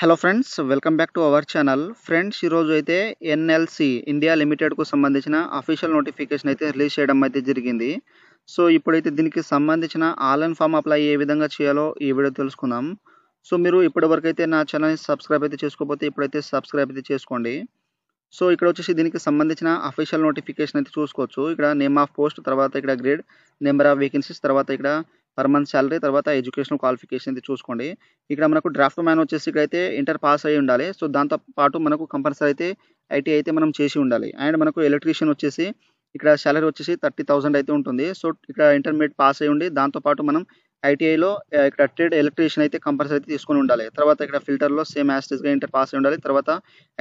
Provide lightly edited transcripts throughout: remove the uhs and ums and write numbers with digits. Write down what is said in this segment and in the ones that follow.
Hello friends, welcome back to our channel. Friends, ఈరోజు అయితే NLC India లిమిటెడ్కు సంబంధించిన అఫీషియల్ నోటిఫికేషన్ అయితే రిలీజ్ చేయడం అయితే జరిగింది. సో ఇప్పుడైతే దీనికి సంబంధించిన ఆన్లైన్ ఫామ్ అప్లై ఏ విధంగా చేయాలో ఈ వీడియో తెలుసుకుందాం. సో మీరు ఇప్పటివరకు అయితే నా ఛానల్ని సబ్స్క్రైబ్ అయితే చేసుకోకపోతే ఇప్పుడైతే సబ్స్క్రైబ్ అయితే చేసుకోండి. సో ఇక్కడ వచ్చేసి దీనికి సంబంధించిన అఫీషియల్ నోటిఫికేషన్ అయితే చూసుకోవచ్చు. ఇక్కడ నేమ్ ఆఫ్ పోస్ట్, తర్వాత ఇక్కడ గ్రేడ్, నెంబర్ ఆఫ్ వేకెన్సీస్, తర్వాత ఇక్కడ పర్ మంత్ సాలరీ, తర్వాత ఎడ్యుకేషనల్ క్వాలిఫికేషన్ అయితే చూసుకోండి. ఇక్కడ మనకు డ్రాఫ్ట్ మ్యాన్ వచ్చేసి ఇక్కడైతే ఇంటర్ పాస్ అయ్యి ఉండాలి. సో దాంతో పాటు మనకు కంపల్సరీ అయితే ఐటీ అయితే మనం చేసి ఉండాలి. అండ్ మనకు ఎలక్ట్రీషియన్ వచ్చేసి ఇక్కడ సాలరీ వచ్చేసి 30,000 అయితే ఉంటుంది. సో ఇక్కడ ఇంటర్మీడియట్ పాస్ అయ్యి ఉండి దాంతోపాటు మనం ఐటీఐలో ఇక్కడ ట్రేడ్ ఎలక్ట్రీషియన్ అయితే కంపల్సరీ అయితే తీసుకొని ఉండాలి. తర్వాత ఇక్కడ ఫిల్టర్లో సేమ్ యాస్టిస్గా ఇంటర్ పాస్ అయ్యి ఉండాలి. తర్వాత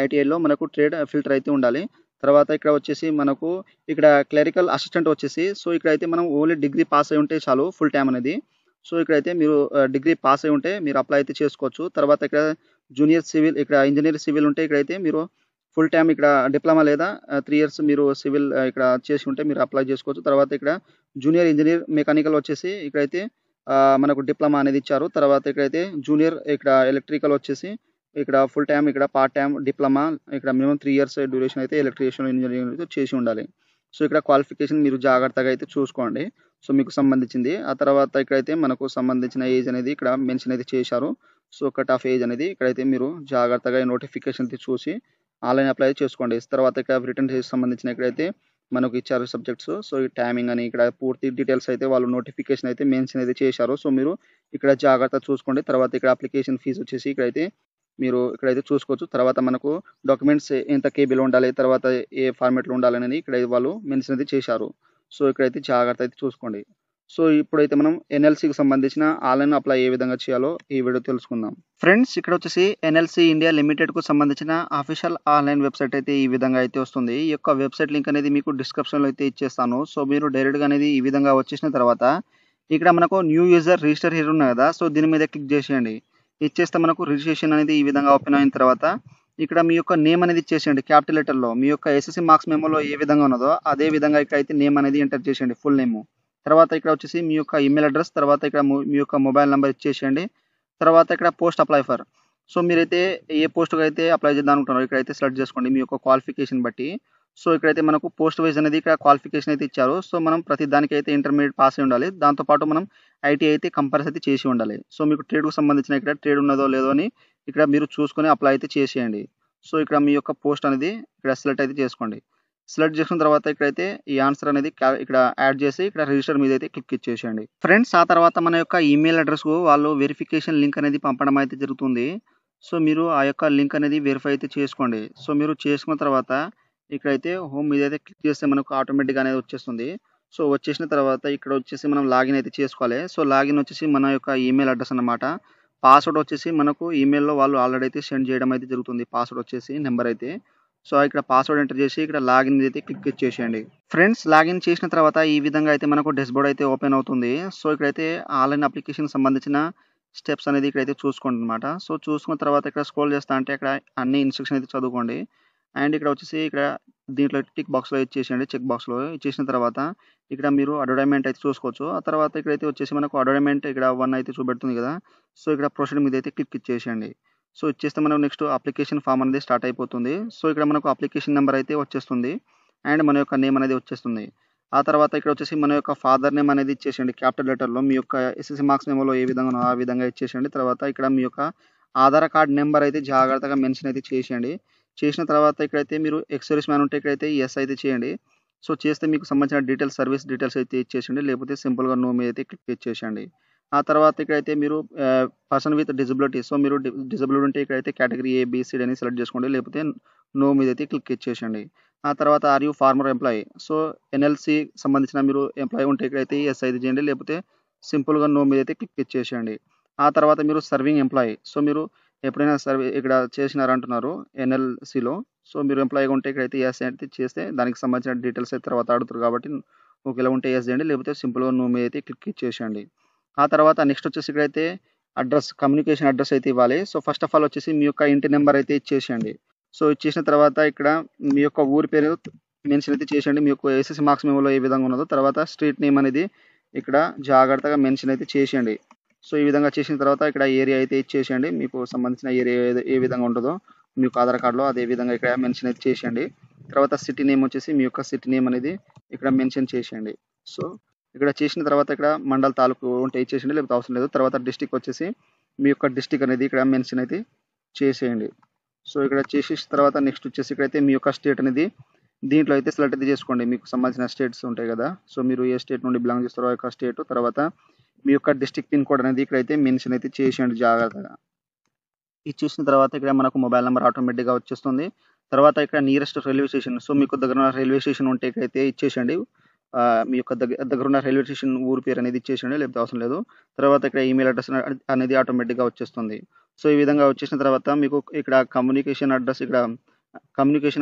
ఐటీఐలో మనకు ట్రేడ్ ఫిల్టర్ అయితే ఉండాలి. తర్వాత ఇక్కడ వచ్చేసి మనకు ఇక్కడ క్లరికల్ అసిస్టెంట్ వచ్చేసి సో ఇక్కడైతే మనం ఓన్లీ డిగ్రీ పాస్ అయి ఉంటే చాలు, ఫుల్ టైం అనేది. సో ఇక్కడైతే మీరు డిగ్రీ పాస్ అయి ఉంటే మీరు అప్లై అయితే చేసుకోవచ్చు. తర్వాత ఇక్కడ జూనియర్ సివిల్, ఇక్కడ ఇంజనీర్ సివిల్ ఉంటే ఇక్కడైతే మీరు ఫుల్ టైం ఇక్కడ డిప్లొమా లేదా 3 ఇయర్స్ మీరు సివిల్ ఇక్కడ చేసి ఉంటే మీరు అప్లై చేసుకోవచ్చు. తర్వాత ఇక్కడ జూనియర్ ఇంజనీర్ మెకానికల్ వచ్చేసి ఇక్కడైతే మనకు డిప్లొమా అనేది ఇచ్చారు. తర్వాత ఇక్కడైతే జూనియర్ ఇక్కడ ఎలక్ట్రికల్ వచ్చేసి ఇక్కడ ఫుల్ టైం, ఇక్కడ పార్ట్ టైం డిప్లొమా, ఇక్కడ మినిమం 3 ఇయర్స్ డ్యూరేషన్ అయితే ఎలక్ట్రీషియన్ ఇంజనీరింగ్ అయితే చేసి ఉండాలి. సో ఇక్కడ క్వాలిఫికేషన్ మీరు జాగ్రత్తగా అయితే చూసుకోండి. సో మీకు సంబంధించింది. ఆ తర్వాత ఇక్కడైతే మనకు సంబంధించిన ఏజ్ అనేది ఇక్కడ మెన్షన్ అయితే చేశారు. సో కట్ ఆఫ్ ఏజ్ అనేది ఇక్కడైతే మీరు జాగ్రత్తగా ఈ నోటిఫికేషన్ అయితే చూసి ఆన్లైన్ అప్లై చేసుకోండి. తర్వాత ఇక్కడ రిటర్న్ టెస్ట్ సంబంధించిన ఇక్కడైతే మనకు ఇచ్చారు సబ్జెక్ట్స్. సో ఈ టైమింగ్ అని ఇక్కడ పూర్తి డీటెయిల్స్ అయితే వాళ్ళు నోటిఫికేషన్ అయితే మెన్షన్ అయితే చేశారు. సో మీరు ఇక్కడ జాగ్రత్త చూసుకోండి. తర్వాత ఇక్కడ అప్లికేషన్ ఫీజు వచ్చేసి ఇక్కడైతే మీరు ఇక్కడైతే చూసుకోవచ్చు. తర్వాత మనకు డాక్యుమెంట్స్ ఎంత కేబీలో ఉండాలి, తర్వాత ఏ ఫార్మాట్లో ఉండాలనేది ఇక్కడ వాళ్ళు మెన్షన్ అయితే చేశారు. సో ఇక్కడైతే జాగ్రత్త అయితే చూసుకోండి. సో ఇప్పుడైతే మనం ఎన్ఎల్సికి సంబంధించిన ఆన్లైన్ అప్లై ఏ విధంగా చేయాలో ఈ వీడియో తెలుసుకుందాం. ఫ్రెండ్స్, ఇక్కడ వచ్చేసి ఎన్ఎల్సి ఇండియా లిమిటెడ్కు సంబంధించిన అఫీషియల్ ఆన్లైన్ వెబ్సైట్ అయితే ఈ విధంగా అయితే వస్తుంది. ఈ యొక్క వెబ్సైట్ లింక్ అనేది మీకు డిస్క్రిప్షన్లో అయితే ఇచ్చేస్తాను. సో మీరు డైరెక్ట్గా అనేది ఈ విధంగా వచ్చేసిన తర్వాత ఇక్కడ మనకు న్యూ యూజర్ రిజిస్టర్ హియర్ ఉన్నాయి కదా, సో దీని మీద క్లిక్ చేసేయండి. ఇచ్చేస్తే మనకు రిజిస్ట్రేషన్ అనేది ఈ విధంగా ఓపెన్ అయిన తర్వాత ఇక్కడ మీ యొక్క నేమ్ అనేది ఇచ్చేసేయండి క్యాపిటల్ లెటర్లో. మీ యొక్క ఎస్ఎస్సి మార్క్స్ మెమోలో ఏ విధంగా ఉన్నదో అదే విధంగా ఇక్కడైతే నేమ్ అనేది ఎంటర్ చేసేయండి, ఫుల్ నేమ్. తర్వాత ఇక్కడ వచ్చేసి మీ యొక్క ఈమెయిల్ అడ్రస్, తర్వాత ఇక్కడ మీ యొక్క మొబైల్ నెంబర్ ఇచ్చేసేయండి. తర్వాత ఇక్కడ పోస్ట్ అప్లై ఫర్. సో మీరైతే ఏ పోస్ట్కి అయితే అప్లై చేద్దాం అనుకుంటున్నారో ఇక్కడైతే సెలెక్ట్ చేసుకోండి మీ యొక్క క్వాలిఫికేషన్ బట్టి. సో ఇక్కడైతే మనకు పోస్ట్ వైజ్ అనేది ఇక్కడ క్వాలిఫికేషన్ అయితే ఇచ్చారు. సో మనం ప్రతి దానికి అయితే ఇంటర్మీడియట్ పాస్ అయి ఉండాలి. దాంతోపాటు మనం ఐటీ అయితే కంపల్సరీ చేసి ఉండాలి. సో మీకు ట్రేడ్కు సంబంధించిన ఇక్కడ ట్రేడ్ ఉన్నదో లేదో అని ఇక్కడ మీరు చూసుకొని అప్లై అయితే చేసేయండి. సో ఇక్కడ మీ యొక్క పోస్ట్ అనేది ఇక్కడ సెలెక్ట్ అయితే చేసుకోండి. సెలెక్ట్ చేసుకున్న తర్వాత ఇక్కడైతే ఈ ఆన్సర్ అనేది ఇక్కడ యాడ్ చేసి ఇక్కడ రిజిస్టర్ మీద అయితే క్లిక్ ఇచ్చేసేయండి. ఫ్రెండ్స్, ఆ తర్వాత మన యొక్క ఈమెయిల్ అడ్రస్కు వాళ్ళు వెరిఫికేషన్ లింక్ అనేది పంపడం అయితే జరుగుతుంది. సో మీరు ఆ యొక్క లింక్ అనేది వెరిఫై అయితే చేసుకోండి. సో మీరు చేసుకున్న తర్వాత ఇక్కడైతే హోమ్ మీద అయితే క్లిక్ చేస్తే మనకు ఆటోమేటిక్గా అనేది వచ్చేస్తుంది. సో వచ్చేసిన తర్వాత ఇక్కడ వచ్చేసి మనం లాగిన్ అయితే చేసుకోవాలి. సో లాగిన్ వచ్చేసి మన యొక్క ఈమెయిల్ అడ్రస్ అన్నమాట. పాస్వర్డ్ వచ్చేసి మనకు ఈమెయిల్లో వాళ్ళు ఆల్రెడీ అయితే సెండ్ చేయడం అయితే జరుగుతుంది. పాస్వర్డ్ వచ్చేసి నెంబర్ అయితే. సో ఇక్కడ పాస్వర్డ్ ఎంటర్ చేసి ఇక్కడ లాగిన్ మీద అయితే క్లిక్ ఇచ్చేసేయండి. ఫ్రెండ్స్, లాగిన్ చేసిన తర్వాత ఈ విధంగా అయితే మనకు డాష్బోర్డ్ అయితే ఓపెన్ అవుతుంది. సో ఇక్కడైతే ఆన్లైన్ అప్లికేషన్ సంబంధించిన స్టెప్స్ అనేది ఇక్కడైతే చూసుకోండి అనమాట. సో చూసుకున్న తర్వాత ఇక్కడ స్క్రోల్ చేస్తా అంటే ఇక్కడ అన్ని ఇన్స్ట్రక్షన్ అయితే చదువుకోండి. అండ్ ఇక్కడ వచ్చేసి ఇక్కడ దీంట్లో టిక్ బాక్స్లో ఇచ్చేసేయండి. చెక్ బాక్స్లో ఇచ్చేసిన తర్వాత ఇక్కడ మీరు అడ్వర్టైజ్మెంట్ అయితే చూసుకోవచ్చు. ఆ తర్వాత ఇక్కడైతే వచ్చేసి మనకు అడ్వర్టైజ్మెంట్ ఇక్కడ 1 అయితే చూపెడుతుంది కదా. సో ఇక్కడ ప్రొసీడ్ మీద అయితే క్లిక్ ఇచ్చేసేయండి. సో ఇచ్చేస్తే మనకు నెక్స్ట్ అప్లికేషన్ ఫామ్ అనేది స్టార్ట్ అయిపోతుంది. సో ఇక్కడ మనకు అప్లికేషన్ నెంబర్ అయితే వచ్చేస్తుంది. అండ్ మన యొక్క నేమ్ అనేది వచ్చేస్తుంది. ఆ తర్వాత ఇక్కడ వచ్చేసి మన యొక్క ఫాదర్ నేమ్ అనేది ఇచ్చేసేయండి క్యాపిటల్ లెటర్లో. మీ యొక్క ఎస్ఎస్సి మార్క్స్ మెమోలో ఏ విధంగా ఉన్నదో ఆ విధంగా ఇచ్చేసేయండి. తర్వాత ఇక్కడ మీ యొక్క ఆధార్ కార్డ్ నెంబర్ అయితే జాగ్రత్తగా మెన్షన్ అయితే చేసేయండి. చేసిన తర్వాత ఇక్కడైతే మీరు ఎక్స్ మ్యాన్ ఉంటే ఇక్కడైతే ఎస్ అయితే చేయండి. సో చేస్తే మీకు సంబంధించిన డీటెయిల్స్, సర్వీస్ డీటెయిల్స్ అయితే ఇచ్చేసేయండి. లేకపోతే సింపుల్గా నో మీద అయితే క్లిక్ ఇచ్చేసేయండి. ఆ తర్వాత ఇక్కడైతే మీరు పర్సన్ విత్ డిజబిలిటీ, సో మీరు డిజబిలిటీ ఉంటే ఇక్కడైతే కేటగిరీ ఏబిసిడి అని సెలెక్ట్ చేసుకోండి. లేకపోతే నో మీద అయితే క్లిక్ ఇచ్చేసేయండి. ఆ తర్వాత are you former employee, so NLC సంబంధించిన మీరు ఎంప్లాయీ ఉంటే ఇక్కడైతే ఎస్ అయితే చేయండి. లేకపోతే సింపుల్గా నో మీద అయితే క్లిక్ ఇచ్చేసేయండి. ఆ తర్వాత మీరు సర్వింగ్ ఎంప్లాయీ, సో మీరు ఎప్పుడైనా ఇక్కడ చేసినారంటున్నారు ఎన్ఎల్సిలో. సో మీరు ఎంప్లాయీగా ఉంటే ఇక్కడైతే ఎస్ అయితే చేస్తే దానికి సంబంధించిన డీటెయిల్స్ అయితే తర్వాత అడుగుతారు కాబట్టి ఒకవేళ ఉంటే ఎస్ చేయండి. లేకపోతే సింపుల్గా నో మీద అయితే క్లిక్ ఇచ్చేసేయండి. ఆ తర్వాత నెక్స్ట్ వచ్చేసి ఇక్కడైతే అడ్రస్, కమ్యూనికేషన్ అడ్రస్ అయితే ఇవ్వాలి. సో ఫస్ట్ ఆఫ్ ఆల్ వచ్చేసి మీ యొక్క ఇంటి నెంబర్ అయితే ఇచ్చేసేయండి. సో ఇచ్చేసిన తర్వాత ఇక్కడ మీ యొక్క ఊరి పేరు మెన్షన్ అయితే చేసేయండి. మీ యొక్క ఎస్ఎస్సి మార్క్స్ మెమోలో ఏ విధంగా ఉన్నదో. తర్వాత స్ట్రీట్ నేమ్ అనేది ఇక్కడ జాగ్రత్తగా మెన్షన్ అయితే చేసేయండి. సో ఈ విధంగా చేసిన తర్వాత ఇక్కడ ఏరియా అయితే ఇచ్చేసేయండి. మీకు సంబంధించిన ఏరియా ఏ విధంగా ఉంటుందో మీ యొక్క ఆధార్ కార్డ్‌లో అదే విధంగా ఇక్కడ మెన్షన్ అయితే చేసేయండి. తర్వాత సిటీ నేమ్ వచ్చేసి మీ యొక్క సిటీ నేమ్ అనేది ఇక్కడ మెన్షన్ చేసేయండి. సో ఇక్కడ చేసిన తర్వాత ఇక్కడ మండల్ తాలూకు ఉంటే ఇచ్చేసేయండి, లేకపోతే అవసరం లేదు. తర్వాత డిస్ట్రిక్ట్ వచ్చేసి మీ యొక్క డిస్ట్రిక్ట్ అనేది ఇక్కడ మెన్షన్ అయితే చేసేయండి. సో ఇక్కడ చేసేసిన తర్వాత నెక్స్ట్ వచ్చేసి ఇక్కడైతే మీ యొక్క స్టేట్ అనేది దీంట్లో అయితే సెలెక్ట్ అయితే చేసుకోండి. మీకు సంబంధించిన స్టేట్స్ ఉంటాయి కదా, సో మీరు ఏ స్టేట్ నుండి బిలాంగ్ చేస్తారో ఆ యొక్క స్టేట్, తర్వాత మీ యొక్క డిస్ట్రిక్ట్ పిన్ కోడ్ అనేది ఇక్కడైతే మెన్షన్ అయితే చేసేయండి జాగ్రత్తగా. ఇది చేసిన తర్వాత ఇక్కడ మనకు మొబైల్ నెంబర్ ఆటోమేటిక్గా వచ్చేస్తుంది. తర్వాత ఇక్కడ నియరెస్ట్ రైల్వే స్టేషన్, సో మీకు దగ్గర ఉన్న రైల్వే స్టేషన్ ఉంటే ఇక్కడైతే ఇచ్చేసేయండి. మీ యొక్క దగ్గర ఉన్న రైల్వే స్టేషన్ ఊరి పేరు అనేది ఇచ్చేసేయండి, లేకపోతే అవసరం లేదు. తర్వాత ఇక్కడ ఈమెయిల్ అడ్రస్ అనేది ఆటోమేటిక్గా వచ్చేస్తుంది. సో ఈ విధంగా వచ్చేసిన తర్వాత మీకు ఇక్కడ కమ్యూనికేషన్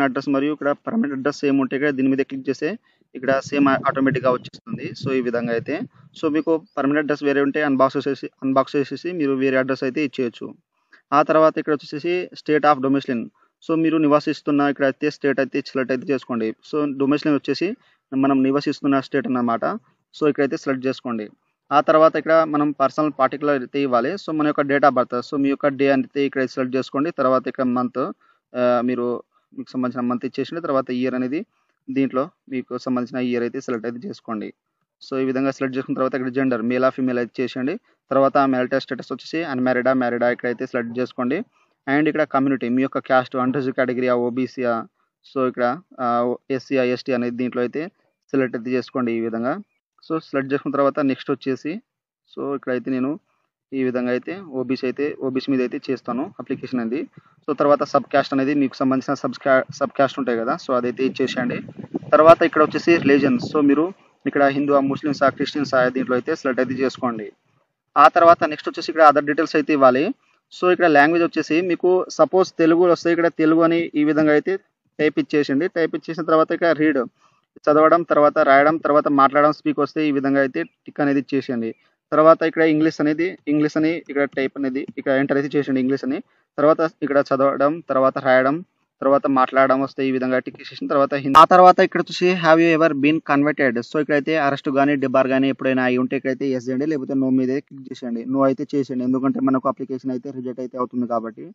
అడ్రస్ మరియు ఇక్కడ పర్మనెంట్ అడ్రస్ సేమ్ ఉంటే ఇక్కడ దీని మీద క్లిక్ చేస్తే ఇక్కడ సేమ్ ఆటోమేటిక్గా వచ్చేస్తుంది. సో ఈ విధంగా అయితే సో మీకు పర్మనెంట్ అడ్రస్ వేరే ఉంటే అన్బాక్స్ చేసేసి మీరు వేరే అడ్రస్ అయితే ఇచ్చేయచ్చు. ఆ తర్వాత ఇక్కడ వచ్చేసి స్టేట్ ఆఫ్ డొమిసిలిన్, సో మీరు నివసిస్తున్న ఇక్కడ అయితే స్టేట్ అయితే సెలెక్ట్ అయితే చేసుకోండి. సో డొమిసిలిన్ వచ్చేసి మనం నివసిస్తున్న స్టేట్ అన్నమాట. సో ఇక్కడైతే సెలెక్ట్ చేసుకోండి. ఆ తర్వాత ఇక్కడ మనం పర్సనల్ పార్టికులర్ అయితే ఇవ్వాలి. సో మన యొక్క డేట్ ఆఫ్ బర్త్, సో మీ యొక్క డే అయితే ఇక్కడ సెలెక్ట్ చేసుకోండి. తర్వాత ఇక్కడ మంత్ మీరు మీకు సంబంధించిన మంత్ ఇచ్చేసింది. తర్వాత ఇయర్ అనేది దీంట్లో మీకు సంబంధించిన ఇయర్ అయితే సెలెక్ట్ అయితే చేసుకోండి. సో ఈ విధంగా సెలెక్ట్ చేసుకున్న తర్వాత ఇక్కడ జెండర్ మేలా ఫీమేల్ అయితే చేసేయండి. తర్వాత మ్యారిటల్ స్టేటస్ వచ్చేసి అన్మ్యారీడా మ్యారీడా ఇక్కడైతే సెలెక్ట్ చేసుకోండి. అండ్ ఇక్కడ కమ్యూనిటీ మీ యొక్క క్యాస్ట్ అండర్స్ కేటగిరీయా ఓబీసీయా, సో ఇక్కడ ఎస్సీయా ఎస్టీ అనేది దీంట్లో అయితే సెలెక్ట్ అయితే చేసుకోండి ఈ విధంగా. సో సెలెక్ట్ చేసుకున్న తర్వాత నెక్స్ట్ వచ్చేసి సో ఇక్కడైతే నేను ఈ విధంగా అయితే ఓబీసీ మీద అయితే చేస్తాను అప్లికేషన్ అనేది. సో తర్వాత సబ్ క్యాస్ట్ అనేది మీకు సంబంధించిన సబ్ క్యాస్ట్ ఉంటాయి కదా, సో అదైతే ఇచ్చేసేయండి. తర్వాత ఇక్కడ వచ్చేసి రిలీజన్, సో మీరు ఇక్కడ హిందూ ముస్లిమ్సా క్రిస్టియన్సా దీంట్లో అయితే సెలెక్ట్ అయితే చేసుకోండి. ఆ తర్వాత నెక్స్ట్ వచ్చేసి ఇక్కడ అదర్ డీటెయిల్స్ అయితే ఇవ్వాలి. సో ఇక్కడ లాంగ్వేజ్ వచ్చేసి మీకు సపోజ్ తెలుగు వస్తే ఇక్కడ తెలుగు అని ఈ విధంగా అయితే టైప్ ఇచ్చేసింది. టైప్ ఇచ్చేసిన తర్వాత ఇక్కడ రీడ్ చదవడం, తర్వాత రాయడం, తర్వాత మాట్లాడడం స్పీక్ వస్తే ఈ విధంగా అయితే టిక్ అనేది ఇచ్చేసేయండి. తర్వాత ఇక్కడ ఇంగ్లీష్ అని ఇక్కడ టైప్ అనేది ఇక్కడ ఎంటర్ అయితే చేసేయండి ఇంగ్లీష్ అని. తర్వాత ఇక్కడ చదవడం, తర్వాత రాయడం, తర్వాత మాట్లాడడం వస్తే ఈ విధంగా టిక్ చేసేసిన తర్వాత ఆ తర్వాత ఇక్కడ వచ్చేసి have you ever been converted, so ఇక్కడైతే అరెస్ట్ కానీ డిబార్ కానీ ఎప్పుడైనా అయి ఉంటే ఇక్కడైతే ఎస్ చేయండి, లేకపోతే నో మీద క్లిక్ చేసేయండి. నో అయితే చేసేయండి, ఎందుకంటే మనకు అప్లికేషన్ అయితే రిజెక్ట్ అయితే అవుతుంది కాబట్టి.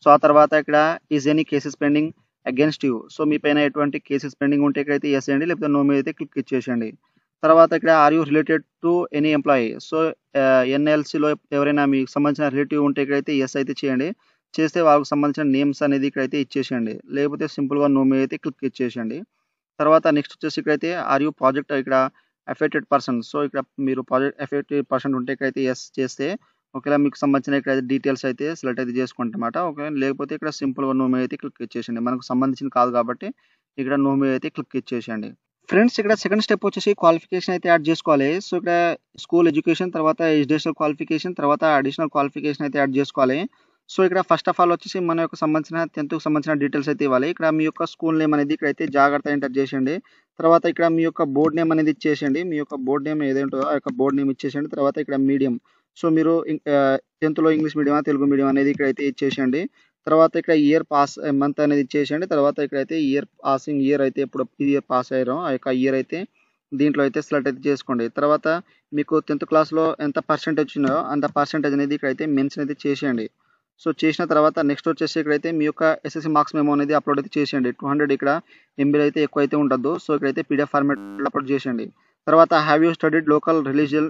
సో ఆ తర్వాత ఇక్కడ is any cases pending against you, so మీ పైన ఎటువంటి కేసెస్ పెండింగ్ ఉంటే ఇక్కడైతే ఎస్ చేయండి, లేకపోతే నో మీద అయితే క్లిక్ ఇచ్చేసేయండి. తర్వాత ఇక్కడ are you related to any employee, so ఎన్ఎల్సీలో ఎవరైనా మీకు సంబంధించిన రిలేటివ్ ఉంటే ఇక్కడైతే ఎస్ అయితే చేయండి. చేస్తే వాళ్ళకి సంబంధించిన నేమ్స్ అనేది ఇక్కడైతే ఇచ్చేసేయండి, లేకపోతే సింపుల్గా నో మీద అయితే క్లిక్ ఇచ్చేసేయండి. తర్వాత నెక్స్ట్ వచ్చేసి ఇక్కడైతే ఆర్ యూ ప్రాజెక్ట్ ఇక్కడ అఫెక్టెడ్ పర్సన్, సో ఇక్కడ మీరు ప్రాజెక్ట్ అఫెక్టెడ్ పర్సన్ ఉంటే ఇక్కడైతే ఎస్ చేస్తే ఒకవేళ మీకు సంబంధించిన ఇక్కడ డీటెయిల్స్ అయితే సెలెక్ట్ అయితే చేసుకుంటామాట. ఒకవేళ లేకపోతే ఇక్కడ సింపుల్గా నో మీద అయితే క్లిక్ ఇచ్చేసేయండి, మనకు సంబంధించిన కాదు కాబట్టి ఇక్కడ నో మీద అయితే క్లిక్ ఇచ్చేసేయండి. ఫ్రెండ్స్ ఇక్కడ సెకండ్ స్టెప్ వచ్చేసి క్వాలిఫికేషన్ అయితే యాడ్ చేసుకోవాలి. సో ఇక్కడ స్కూల్ ఎడ్యుకేషన్, తర్వాత ఎడ్యుకేషనల్ క్వాలిఫికేషన్, తర్వాత అడిషనల్ క్వాలిఫికేషన్ అయితే యాడ్ చేసుకోవాలి. సో ఇక్కడ ఫస్ట్ ఆఫ్ ఆల్ వచ్చేసి మన యొక్క సంబంధించిన 10th సంబంధించిన డీటెయిల్స్ అయితే ఇవ్వాలి. ఇక్కడ మీ యొక్క స్కూల్ నేమ్ అనేది ఇక్కడైతే జాగ్రత్త ఎంటర్ చేసేయండి. తర్వాత ఇక్కడ మీ యొక్క బోర్డ్ నేమ్ అనేది ఇచ్చేసేయండి. మీ యొక్క బోర్డ్ నేమ్ ఏదేంటో ఆ యొక్క బోర్డ్ నేమ్ ఇచ్చేసేయండి. తర్వాత ఇక్కడ మీడియం, సో మీరు 10th ఇంగ్లీష్ మీడియమా తెలుగు మీడియం అనేది ఇక్కడైతే ఇచ్చేసేయండి. తర్వాత ఇక్కడ ఇయర్ పాస్ మంత్ అనేది ఇచ్చేసేయండి. తర్వాత ఇక్కడైతే పాసింగ్ ఇయర్ అయితే ఎప్పుడు ఇయర్ పాస్ అయ్యారో ఆ యొక్క ఇయర్ అయితే దీంట్లో అయితే సెలెక్ట్ అయితే చేసుకోండి. తర్వాత మీకు 10th క్లాస్లో ఎంత పర్సెంటేజ్ వచ్చిందో అంత పర్సెంటేజ్ అనేది ఇక్కడైతే మెన్షన్ అయితే చేసేయండి. సో చేసిన తర్వాత నెక్స్ట్ వచ్చేసి ఇక్కడైతే మీ యొక్క ఎస్ఎస్సి మార్క్స్ మెమో అనేది అప్లోడ్ అయితే చేసేయండి. 200 ఇక్కడ ఎంబీలో అయితే ఎక్కువ అయితే ఉండదు. సో ఇక్కడైతే పీడిఎఫ్ ఫార్మాట్ అప్లోడ్ చేసేయండి. తర్వాత హ్యావ్ యూ స్టడీడ్ లోకల్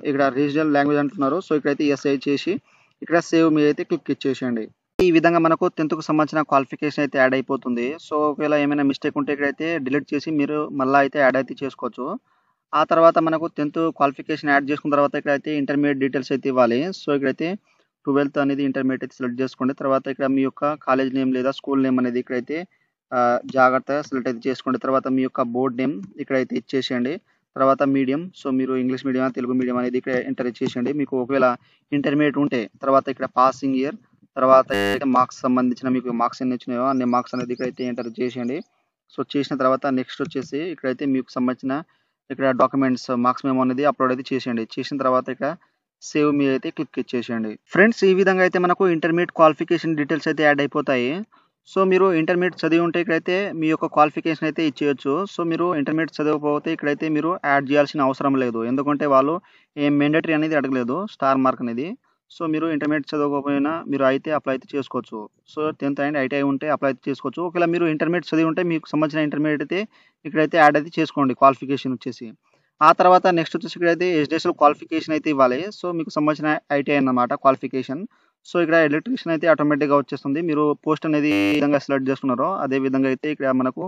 ఇక్కడ రీజనల్ లాంగ్వేజ్ అంటున్నారు. సో ఇక్కడైతే ఎస్ఐ చేసి ఇక్కడ సేవ్ మీద అయితే క్లిక్ ఇచ్చేసేయండి. ఈ విధంగా మనకు 10th సంబంధించిన క్వాలిఫికేషన్ అయితే యాడ్ అయిపోతుంది. సో ఒకవేళ ఏమైనా మిస్టేక్ ఉంటే ఇక్కడైతే డిలీట్ చేసి మీరు మళ్ళీ అయితే యాడ్ అయితే చేసుకోవచ్చు. ఆ తర్వాత మనకు 10th క్వాలిఫికేషన్ యాడ్ చేసుకున్న తర్వాత ఇక్కడైతే ఇంటర్మీడియట్ డీటెయిల్స్ అయితే ఇవ్వాలి. సో ఇక్కడైతే 12th అనేది ఇంటర్మీడియట్ అయితే సెలెక్ట్ చేసుకోండి. తర్వాత ఇక్కడ మీ యొక్క కాలేజ్ నేమ్ లేదా స్కూల్ నేమ్ అనేది ఇక్కడైతే జాగ్రత్తగా సెలెక్ట్ అయితే చేసుకోండి. తర్వాత మీ యొక్క బోర్డ్ నేమ్ ఇక్కడైతే ఇచ్చేసేయండి. తర్వాత మీడియం, సో మీరు ఇంగ్లీష్ మీడియం తెలుగు మీడియం అనేది ఇక్కడ ఎంటర్ చేసేయండి. మీకు ఒకవేళ ఇంటర్మీడియట్ ఉంటే తర్వాత ఇక్కడ పాసింగ్ ఇయర్, తర్వాత మార్క్స్ సంబంధించిన మీకు మార్క్స్ ఎన్ని వచ్చినాయో అన్ని మార్క్స్ అనేది ఇక్కడైతే ఎంటర్ చేసేయండి. సో చేసిన తర్వాత నెక్స్ట్ వచ్చేసి ఇక్కడైతే మీకు సంబంధించిన ఇక్కడ డాక్యుమెంట్స్ మార్క్స్ మెమో అనేది అప్లోడ్ అయితే చేసేయండి. చేసిన తర్వాత ఇక్కడ సేవ్ మీద అయితే క్లిక్ ఇచ్చేసేయండి. ఫ్రెండ్స్ ఈ విధంగా అయితే మనకు ఇంటర్మీడియట్ క్వాలిఫికేషన్ డీటెయిల్స్ అయితే యాడ్ అయిపోతాయి. సో మీరు ఇంటర్మీడియట్ చదివి ఉంటే ఇక్కడైతే మీ యొక్క క్వాలిఫికేషన్ అయితే ఇచ్చేయచ్చు. సో మీరు ఇంటర్మీడియట్ చదవకపోతే ఇక్కడైతే మీరు యాడ్ చేయాల్సిన అవసరం లేదు, ఎందుకంటే వాళ్ళు ఏం మ్యాండేటరీ అనేది అడగలేదు స్టార్ మార్క్ అనేది. సో మీరు ఇంటర్మీడియేట్ చదవకపోయినా మీరు అయితే అప్లై అయితే చేసుకోవచ్చు. సో 10th అండ్ ఐటీఐ ఉంటే అప్లై అయితే చేసుకోవచ్చు. ఒకవేళ మీరు ఇంటర్మీడియేట్ చదివి ఉంటే మీకు సంబంధించిన ఇంటర్మీడియేట్ అయితే ఇక్కడైతే యాడ్ అయితే చేసుకోండి క్వాలిఫికేషన్ వచ్చేసి. ఆ తర్వాత నెక్స్ట్ వచ్చేసి ఇక్కడైతే ఎస్‌డిఎస్‌ఎల్ క్వాలిఫికేషన్ అయితే ఇవ్వాలి. సో మీకు సంబంధించిన ఐటీఐ అన్నమాట క్వాలిఫికేషన్. సో ఇక్కడ ఎలక్ట్రీషియన్ అయితే ఆటోమేటిక్‌గా వచ్చేస్తుంది. మీరు పోస్ట్ అనేది ఏ విధంగా సెలెక్ట్ చేసుకున్నారో అదే విధంగా అయితే ఇక్కడ మనకు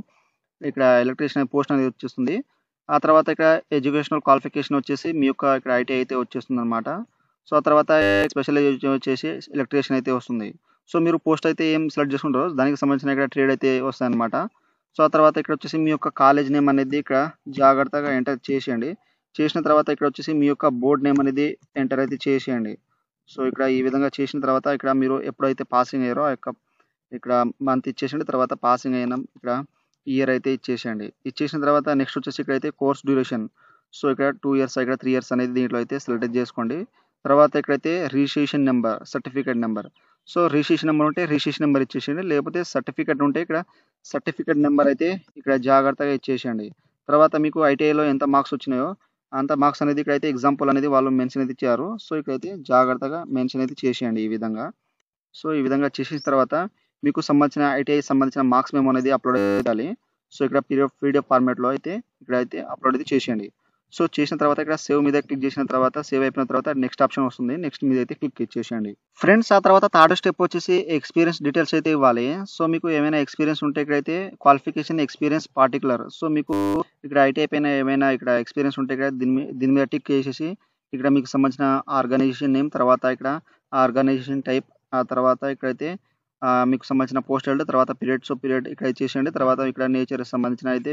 ఇక్కడ ఎలక్ట్రీషియన్ పోస్ట్ అనేది వచ్చేస్తుంది. ఆ తర్వాత ఇక్కడ ఎడ్యుకేషనల్ క్వాలిఫికేషన్ వచ్చేసి మీ యొక్క ఇక్కడ ఐటీఐ అయితే వచ్చేస్తుందన్నమాట. సో ఆ తర్వాత స్పెషలైజేషన్ వచ్చేసి ఎలక్ట్రీషియన్ అయితే వస్తుంది. సో మీరు పోస్ట్ అయితే ఏం సెలెక్ట్ చేసుకుంటారో దానికి సంబంధించిన ఇక్కడ ట్రేడ్ అయితే వస్తాయన్నమాట. సో ఆ తర్వాత ఇక్కడ వచ్చేసి మీ యొక్క కాలేజ్ నేమ్ అనేది ఇక్కడ జాగ్రత్తగా ఎంటర్ చేసేయండి. చేసిన తర్వాత ఇక్కడ వచ్చేసి మీ యొక్క బోర్డ్ నేమ్ అనేది ఎంటర్ అయితే చేసేయండి. సో ఇక్కడ ఈ విధంగా చేసిన తర్వాత ఇక్కడ మీరు ఎప్పుడైతే పాసింగ్ అయ్యారో ఆ యొక్క ఇక్కడ మంత్ ఇచ్చేసేయండి. తర్వాత పాసింగ్ అయిన ఇక్కడ ఇయర్ అయితే ఇచ్చేసేయండి. ఇచ్చేసిన తర్వాత నెక్స్ట్ వచ్చేసి ఇక్కడైతే కోర్స్ డ్యూరేషన్. సో ఇక్కడ 2 ఇయర్స్ ఇక్కడ 3 ఇయర్స్ అనేది దీంట్లో అయితే సెలెక్ట్ చేసుకోండి. తర్వాత ఇక్కడైతే registration number, certificate number. So registration number ఉంటే రిజిస్ట్రేషన్ నెంబర్ ఇచ్చేసేయండి. లేకపోతే సర్టిఫికేట్ ఉంటే ఇక్కడ సర్టిఫికేట్ నెంబర్ అయితే ఇక్కడ జాగ్రత్తగా ఇచ్చేసేయండి. తర్వాత మీకు ఐటీఐలో ఎంత మార్క్స్ వచ్చినాయో అంత మార్క్స్ అనేది ఇక్కడైతే ఎగ్జాంపుల్ అనేది వాళ్ళు మెన్షన్ అయితే ఇచ్చారు. సో ఇక్కడైతే జాగ్రత్తగా మెన్షన్ అయితే చేసేయండి ఈ విధంగా. సో ఈ విధంగా చేసిన తర్వాత మీకు సంబంధించిన ఐటీఐ సంబంధించిన మార్క్స్ మెమో అనేది అప్లోడ్ చేయాలి. సో ఇక్కడ పీడిఎఫ్ ఫార్మాట్‌లో అయితే ఇక్కడైతే అప్లోడ్ అయితే చేసేయండి. సో చేసిన తర్వాత ఇక్కడ సేవ్ మీద క్లిక్ చేసిన తర్వాత సేవ్ అయిపోయిన తర్వాత నెక్స్ట్ ఆప్షన్ వస్తుంది. నెక్స్ట్ మీద అయితే క్లిక్ ఇచ్చేసేయండి. ఫ్రెండ్స్ ఆ తర్వాత థర్డ్ స్టెప్ వచ్చేసి ఎక్స్‌పీరియన్స్ డీటెయిల్స్ అయితే ఇవ్వాలి. సో మీకు ఏమైనా ఎక్స్‌పీరియన్స్ ఉంటే ఇక్కడైతే క్వాలిఫికేషన్ ఎక్స్‌పీరియన్స్ పార్టిక్యులర్. సో మీకు ఇక్కడ ఐటీఐ పైన ఏమైనా ఇక్కడ ఎక్స్‌పీరియన్స్ ఉంటే ఇక్కడ దీని మీద టిక్ చేసేసి ఇక్కడ మీకు సంబంధించిన ఆర్గనైజేషన్ నేమ్, తర్వాత ఇక్కడ ఆర్గనైజేషన్ టైప్, ఆ తర్వాత ఇక్కడైతే మీకు సంబంధించిన పోస్ట్ హెల్డ్, తర్వాత పీరియడ్ ఇక్కడ ఇచ్చేసేయండి. తర్వాత ఇక్కడ నేచర్‌కి సంబంధించిన అయితే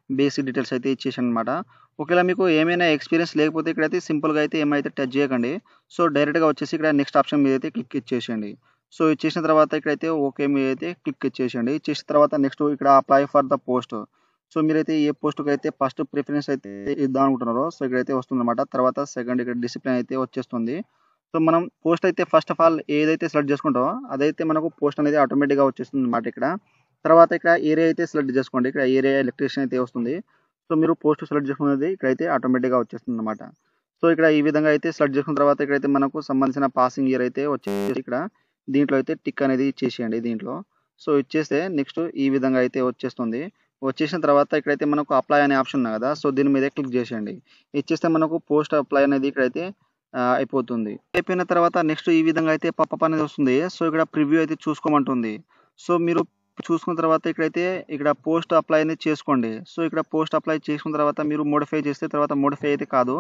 బేసిక్ డీటెయిల్స్ అయితే ఇచ్చేసేయండి అన్నమాట. ఒకవేళ మీకు ఏమైనా ఎక్స్‌పీరియన్స్ లేకపోతే ఇక్కడైతే సింపుల్‌గా అయితే ఏమైతే టచ్ చేయకండి. సో డైరెక్ట్‌గా వచ్చేసి ఇక్కడ నెక్స్ట్ ఆప్షన్ మీద అయితే క్లిక్ ఇచ్చేసేయండి. సో ఇచ్చేసిన తర్వాత ఇక్కడైతే ఓకే మీద అయితే క్లిక్ ఇచ్చేసేయండి. ఇచ్చేసిన తర్వాత నెక్స్ట్ ఇక్కడ apply for the post. So మీరైతే ఏ పోస్ట్‌కైతే ఫస్ట్ ప్రిఫరెన్స్ అయితే ఇద్దాం అనుకుంటున్నారో సో ఇక్కడైతే వస్తుందన్నమాట. తర్వాత సెకండ్ ఇక్కడ డిసిప్లిన్ అయితే వచ్చేస్తుంది. సో మనం పోస్ట్ అయితే ఫస్ట్ ఆఫ్ ఆల్ ఏదైతే సెలెక్ట్ చేసుకుంటామో అదైతే మనకు పోస్ట్ అనేది ఆటోమేటిక్‌గా వచ్చేస్తుందన్నమాట ఇక్కడ. తర్వాత ఇక్కడ ఏరియా అయితే సెలెక్ట్ చేసుకోండి. ఇక్కడ ఏరియా ఎలక్ట్రీషియన్ అయితే వస్తుంది. సో మీరు పోస్ట్ సెలెక్ట్ చేసుకున్నది ఇక్కడైతే ఆటోమేటిక్‌గా వచ్చేస్తుందన్నమాట. సో ఇక్కడ ఈ విధంగా అయితే సెలెక్ట్ చేసుకున్న తర్వాత ఇక్కడైతే మనకు సంబంధించిన పాసింగ్ ఇయర్ అయితే వచ్చేసి ఇక్కడ దీంట్లో అయితే టిక్ అనేది ఇచ్చేసేయండి దీంట్లో. సో ఇచ్చేస్తే నెక్స్ట్ ఈ విధంగా అయితే వచ్చేస్తుంది. వచ్చేసిన తర్వాత ఇక్కడైతే మనకు అప్లై అనే ఆప్షన్ ఉంది కదా! సో దీని మీద క్లిక్ చేసేయండి. ఇచ్చేస్తే మనకు పోస్ట్ అప్లై అనేది ఇక్కడైతే అయిపోతుంది. అయిపోయిన తర్వాత నెక్స్ట్ ఈ విధంగా అయితే పాపప్ అనేది వస్తుంది. సో ఇక్కడ ప్రివ్యూ అయితే చూసుకోమంటుంది. సో మీరు చూసుకున్న తర్వాత ఇక్కడైతే ఇక్కడ పోస్ట్ అప్లై అనేది చేసుకోండి. సో ఇక్కడ పోస్ట్ అప్లై చేసుకున్న తర్వాత మీరు మోడిఫై చేస్తే తర్వాత మోడిఫై అయితే కాదు.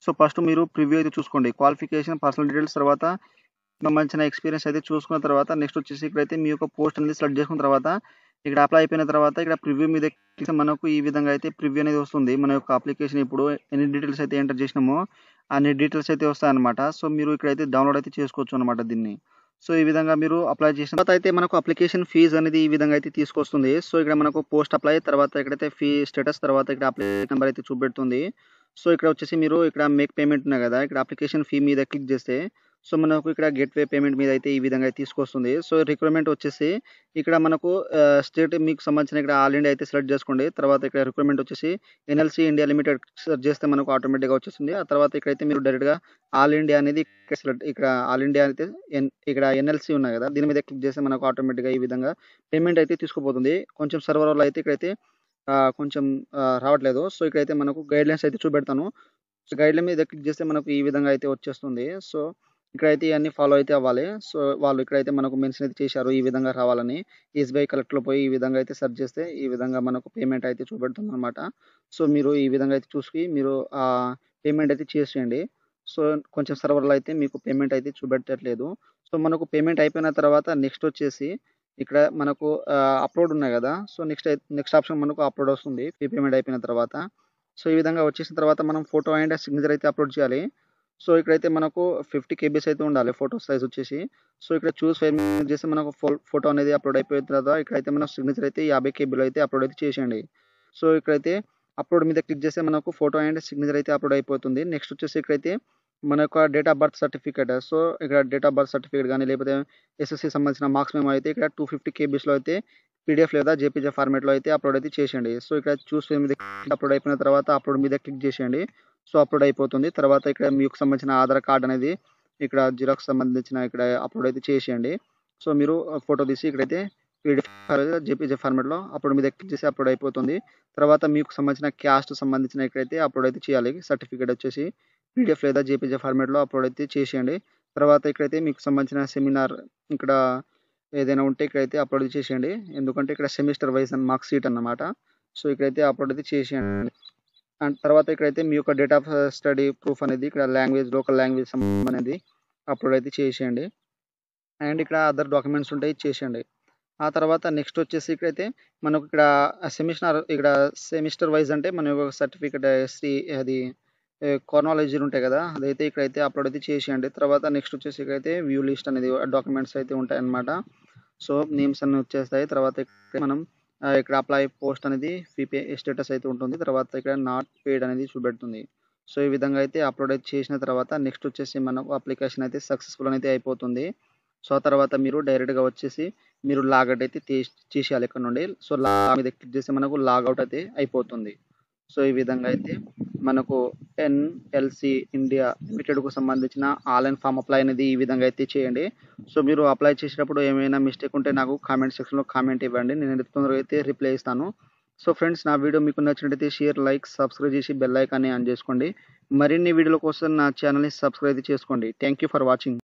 సో ఫస్ట్ మీరు ప్రివ్యూ అయితే చూసుకోండి. క్వాలిఫికేషన్, పర్సనల్ డీటెయిల్స్, తర్వాత సంబంధించిన ఎక్స్‌పీరియన్స్ అయితే చూసుకున్న తర్వాత నెక్స్ట్ వచ్చేసి ఇక్కడైతే మీ యొక్క పోస్ట్ అనేది సెలెక్ట్ చేసుకున్న తర్వాత ఇక్కడ అప్లై అయిపోయిన తర్వాత ఇక్కడ ప్రివ్యూ మీద క్లిక్ మనకు ఈ విధంగా అయితే ప్రివ్యూ అనేది వస్తుంది. మన యొక్క అప్లికేషన్ ఇప్పుడు ఎన్ని డీటెయిల్స్ అయితే ఎంటర్ చేసినామో అన్ని డీటెయిల్స్ అయితే వస్తాయన్నమాట. సో మీరు ఇక్కడైతే డౌన్‌లోడ్ అయితే చేసుకోవచ్చు అన్నమాట దీన్ని. సో ఈ విధంగా మీరు అప్లై చేసిన తర్వాత అయితే మనకు అప్లికేషన్ ఫీజ్ అనేది ఈ విధంగా అయితే తీసుకొస్తుంది. సో ఇక్కడ మనకు పోస్ట్ అప్లై, తర్వాత ఇక్కడైతే ఫీ స్టేటస్, తర్వాత ఇక్కడ అప్లికేషన్ నెంబర్ అయితే చూపెడుతుంది. సో ఇక్కడ వచ్చేసి మీరు ఇక్కడ మేక్ పేమెంట్ ఉన్నాయి కదా! ఇక్కడ అప్లికేషన్ ఫీ మీద క్లిక్ చేస్తే సో మనకు ఇక్కడ గేట్‌వే పేమెంట్ మీద అయితే ఈ విధంగా అయితే తీసుకొస్తుంది. సో రిక్వైర్మెంట్ వచ్చేసి ఇక్కడ మనకు స్టేట్ మీకు సంబంధించిన ఇక్కడ ఆల్ ఇండియా అయితే సెలెక్ట్ చేసుకోండి. తర్వాత ఇక్కడ రిక్వైర్మెంట్ వచ్చేసి ఎన్ఎల్‌సి ఇండియా లిమిటెడ్ సెర్చ్ చేస్తే మనకు ఆటోమేటిక్‌గా వచ్చేస్తుంది. ఆ తర్వాత ఇక్కడైతే మీరు డైరెక్ట్‌గా ఆల్ ఇండియా అనేది ఇక్కడ ఆల్ ఇండియా అయితే ఇక్కడ ఎన్ఎల్‌సి ఉన్నాయి కదా! దీని మీద క్లిక్ చేస్తే మనకు ఆటోమేటిక్‌గా ఈ విధంగా పేమెంట్ అయితే తీసుకుపోతుంది. కొంచెం సర్వర్ వల్ల అయితే ఇక్కడైతే కొంచెం రావట్లేదు. సో ఇక్కడైతే మనకు గైడ్‌లైన్స్ అయితే చూపెడతాను. సో గైడ్‌లైన్ మీద క్లిక్ చేస్తే మనకు ఈ విధంగా అయితే వచ్చేస్తుంది. సో ఇక్కడైతే ఇయన్నీ ఫాలో అయితే అవ్వాలి. సో వాళ్ళు ఇక్కడైతే మనకు మెన్షన్ అయితే చేశారు ఈ విధంగా రావాలని. ఎస్‌బీఐ కలెక్టర్‌లో పోయి ఈ విధంగా అయితే సెర్చ్ చేస్తే ఈ విధంగా మనకు పేమెంట్ అయితే చూపెడుతుందన్నమాట. సో మీరు ఈ విధంగా అయితే చూసి మీరు పేమెంట్ అయితే చేసేయండి. సో కొంచెం సర్వర్‌లో అయితే మీకు పేమెంట్ అయితే చూపెట్టట్లేదు. సో మనకు పేమెంట్ అయిపోయిన తర్వాత నెక్స్ట్ వచ్చేసి ఇక్కడ మనకు అప్‌లోడ్ ఉన్నాయి కదా! సో నెక్స్ట్ ఆప్షన్ మనకు అప్‌లోడ్ వస్తుంది. ఫీ పేమెంట్ అయిపోయిన తర్వాత. సో ఈ విధంగా వచ్చేసిన తర్వాత మనం ఫోటో అండ్ సిగ్నేచర్ అయితే అప్‌లోడ్ చేయాలి. సో ఇక్కడైతే మనకు 50 కేబీస్ అయితే ఉండాలి ఫోటో సైజ్ వచ్చేసి. సో ఇక్కడ చూస్ ఫైల్ మీద చేస్తే మనకు ఫోటో అనేది అప్‌లోడ్ అయిపోయిన తర్వాత ఇక్కడైతే మన సిగ్నేచర్ అయితే 50 కేబీలో అయితే అప్‌లోడ్ అయితే చేసేయండి. సో ఇక్కడైతే అప్‌లోడ్ మీద క్లిక్ చేస్తే మనకు ఫోటో అండ్ సిగ్నేచర్ అయితే అప్‌లోడ్ అయిపోతుంది. నెక్స్ట్ వచ్చేసి ఇక్కడైతే మన యొక్క date of birth certificate. So ఇక్కడ డేట్ ఆఫ్ బర్త్ సర్టిఫికేట్ గాని లేకపోతే ఎస్ఎస్‌సి సంబంధించిన మార్క్స్ మెమో అయితే ఇక్కడ 250 కేబీస్‌లో అయితే పీడీఎఫ్ లేదా జేపీజీ ఫార్మాట్‌లో అయితే అప్‌లోడ్ అయితే చేసేయండి. సో ఇక్కడ చూస్ ఫైల్ మీద అప్‌లోడ్ అయిపోయిన తర్వాత అప్‌లోడ్ మీద క్లిక్ చేసేయండి. సో అప్‌లోడ్ అయిపోతుంది. తర్వాత ఇక్కడ మీకు సంబంధించిన ఆధార్ కార్డ్ అనేది ఇక్కడ జిరాక్స్ సంబంధించిన ఇక్కడ అప్లోడ్ అయితే చేసేయండి. సో మీరు ఫోటో తీసి ఇక్కడైతే పీడిఎఫ్ జేపీజీ ఫార్మాట్లో అప్పుడు మీద క్లిక్ చేసి అప్లోడ్ అయిపోతుంది. తర్వాత మీకు సంబంధించిన క్యాస్ట్ సంబంధించిన ఇక్కడైతే అప్లోడ్ అయితే చేయాలి. సర్టిఫికేట్ వచ్చేసి పీడిఎఫ్ లేదా జేపీజీ ఫార్మాట్లో అప్లోడ్ అయితే చేసేయండి. తర్వాత ఇక్కడైతే మీకు సంబంధించిన సెమినార్ ఇక్కడ ఏదైనా ఉంటే ఇక్కడైతే అప్లోడ్ చేసేయండి. ఎందుకంటే ఇక్కడ semester wise and mark sheet అన్నమాట. సో ఇక్కడైతే అప్లోడ్ అయితే చేసేయండి. అండ్ తర్వాత ఇక్కడైతే మీ యొక్క డేట్ ఆఫ్ స్టడీ ప్రూఫ్ అనేది ఇక్కడ లోకల్ లాంగ్వేజ్ అనేది అప్లోడ్ అయితే చేసేయండి. అండ్ ఇక్కడ అదర్ డాక్యుమెంట్స్ ఉంటాయి చేసేయండి. ఆ తర్వాత నెక్స్ట్ వచ్చేసి ఇక్కడైతే మనకు ఇక్కడ సెమిస్టర్ వైజ్ అంటే మన యొక్క సర్టిఫికేట్ అది క్రోనాలజీ ఉంటాయి కదా, అదైతే ఇక్కడైతే అప్లోడ్ అయితే చేసేయండి. తర్వాత నెక్స్ట్ వచ్చేసి ఇక్కడైతే వ్యూ లిస్ట్ అనేది డాక్యుమెంట్స్ అయితే ఉంటాయి అన్నమాట. సో నేమ్స్ అన్ని వచ్చేస్తాయి. తర్వాత ఇక్కడ మనం ఇక్కడ అప్లై పోస్ట్ అనేది ఫీపే స్టేటస్ అయితే ఉంటుంది. తర్వాత ఇక్కడ నాట్ పేడ్ అనేది చూపెడుతుంది. సో ఈ విధంగా అయితే అప్లోడ్ అయితే చేసిన తర్వాత నెక్స్ట్ వచ్చేసి మనకు అప్లికేషన్ అయితే సక్సెస్ఫుల్ అయితే అయిపోతుంది. సో ఆ తర్వాత మీరు డైరెక్ట్గా వచ్చేసి మీరు లాగౌట్ అయితే చేసేయాలి ఇక్కడ నుండి. సో మీద క్లిక్ చేసి మనకు లాగౌట్ అయితే అయిపోతుంది. సో ఈ విధంగా అయితే మనకు ఎన్ఎల్సి ఇండియా లిమిటెడ్కు సంబంధించిన ఆన్లైన్ ఫామ్ అప్లై అనేది ఈ విధంగా అయితే చేయండి. సో మీరు అప్లై చేసేటప్పుడు ఏమైనా మిస్టేక్ ఉంటే నాకు కామెంట్ సెక్షన్లో కామెంట్ ఇవ్వండి. నేను తొందరగా అయితే రిప్లై ఇస్తాను. సో ఫ్రెండ్స్, నా వీడియో మీకు నచ్చినట్లయితే షేర్, లైక్, సబ్స్క్రైబ్ చేసి బెల్ ఐకాన్ని ఆన్ చేసుకోండి. మరిన్ని వీడియోల కోసం నా ఛానల్ని సబ్స్క్రైబ్ చేసుకోండి. Thank you for watching.